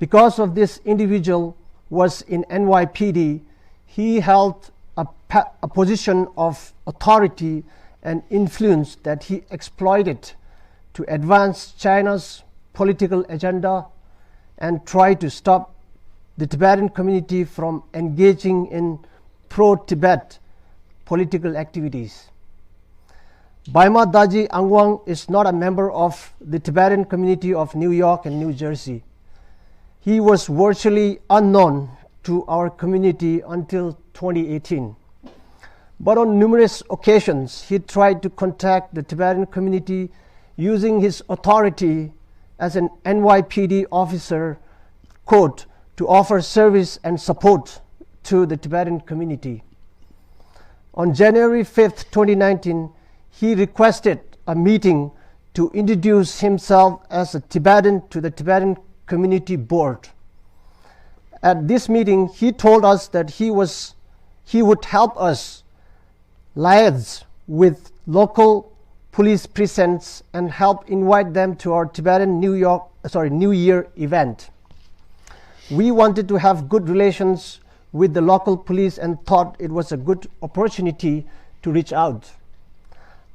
Because of this individual was in NYPD, he held a position of authority and influence that he exploited to advance China's political agenda and try to stop the Tibetan community from engaging in pro-Tibet political activities. Baima Daji Angwang is not a member of the Tibetan community of New York and New Jersey. He was virtually unknown to our community until 2018. But on numerous occasions, he tried to contact the Tibetan community using his authority as an NYPD officer, quote, to offer service and support to the Tibetan community. On January 5th, 2019, he requested a meeting to introduce himself as a Tibetan to the Tibetan Community Board. At this meeting, he told us that he would help us liaise with local police precincts and help invite them to our Tibetan New Year event. We wanted to have good relations with the local police and thought it was a good opportunity to reach out.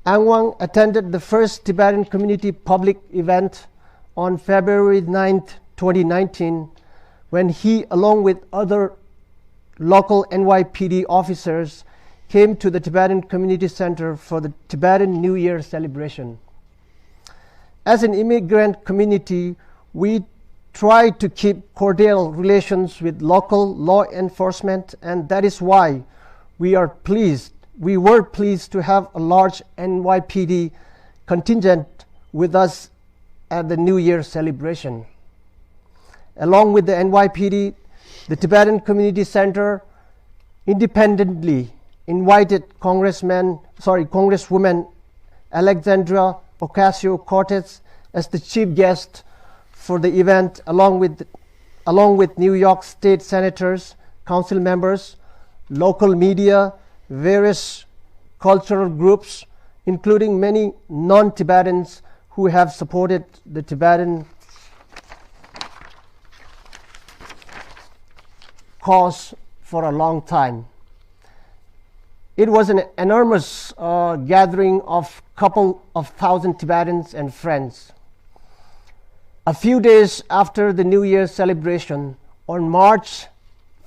Angwang attended the first Tibetan community public event on February 9th, 2019, when he, along with other local NYPD officers, came to the Tibetan Community Center for the Tibetan New Year celebration. As an immigrant community, we try to keep cordial relations with local law enforcement, and that is why we were pleased to have a large NYPD contingent with us at the New Year celebration. Along with the NYPD, the Tibetan Community Center independently invited Congresswoman Alexandria Ocasio-Cortez as the chief guest for the event, along with New York State senators, council members, local media, various cultural groups, including many non-Tibetans who have supported the Tibetan cause for a long time. It was an enormous gathering of couple of thousand Tibetans and friends. A few days after the New Year celebration, on March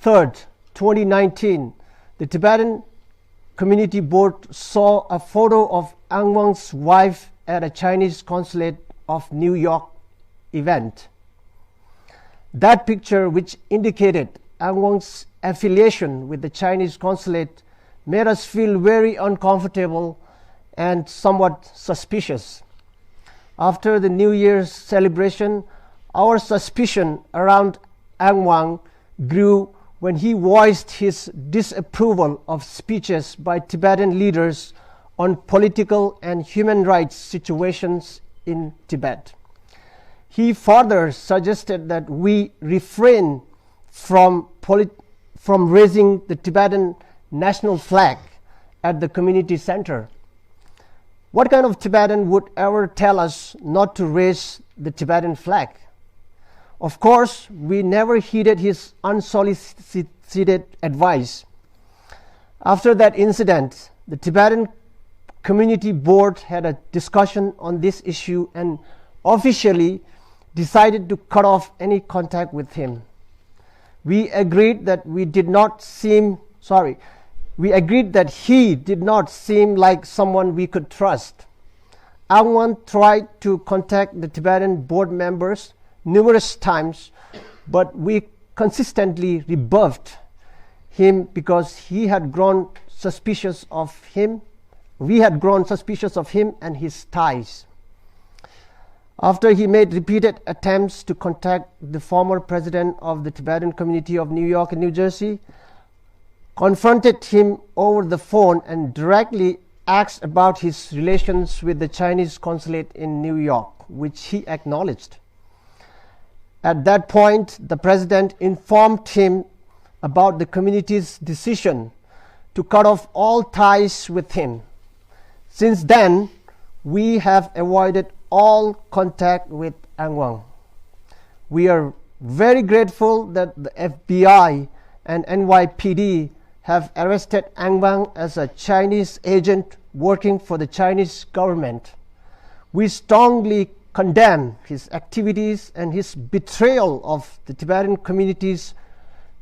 3rd, 2019, the Tibetan Community Board saw a photo of Angwang's wife at a Chinese consulate of New York event. That picture, which indicated Angwang's affiliation with the Chinese consulate, made us feel very uncomfortable and somewhat suspicious. After the New Year's celebration, our suspicion around Angwang grew when he voiced his disapproval of speeches by Tibetan leaders on political and human rights situations in Tibet. He further suggested that we refrain from raising the Tibetan national flag at the community center. What kind of Tibetan would ever tell us not to raise the Tibetan flag? Of course, we never heeded his unsolicited advice. After that incident, the Tibetan Community Board had a discussion on this issue and officially decided to cut off any contact with him. We agreed that he did not seem like someone we could trust. Angwang tried to contact the Tibetan board members numerous times, but we consistently rebuffed him because he had grown suspicious of him. We had grown suspicious of him and his ties. After he made repeated attempts to contact the former president of the Tibetan community of New York and New Jersey, confronted him over the phone and directly asked about his relations with the Chinese consulate in New York, which he acknowledged. At that point, the president informed him about the community's decision to cut off all ties with him. Since then, we have avoided all contact with Angwang. We are very grateful that the FBI and NYPD have arrested Ang Wang as a Chinese agent working for the Chinese government. We strongly condemn his activities and his betrayal of the Tibetan community's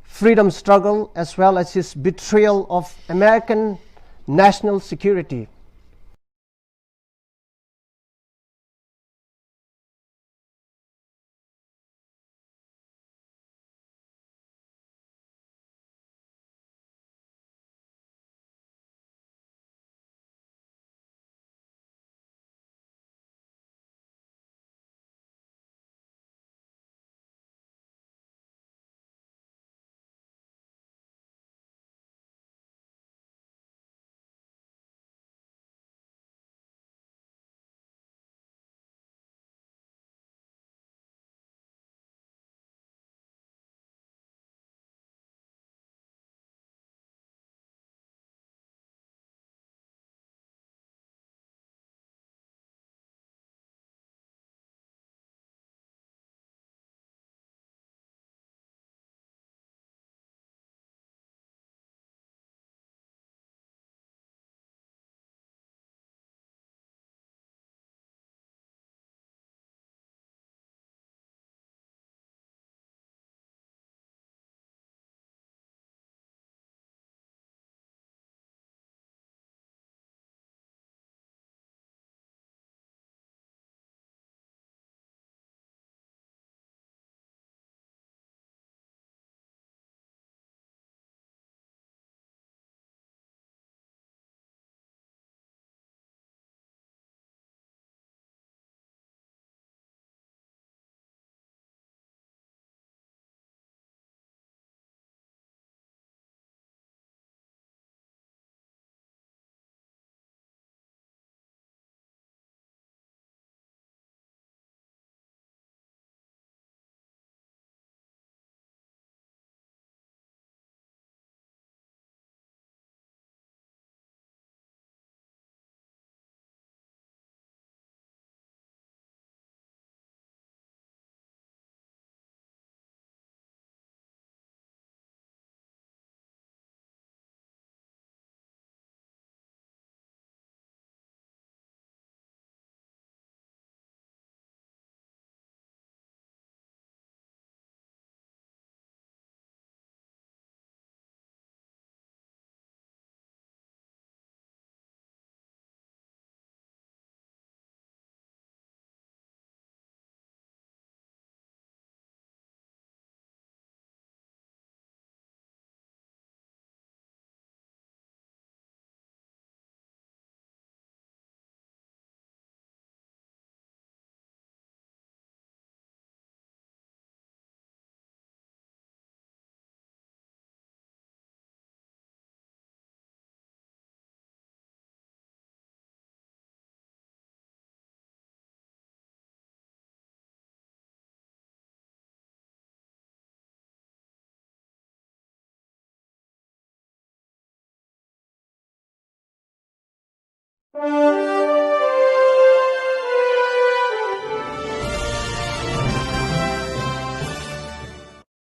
freedom struggle, as well as his betrayal of American national security.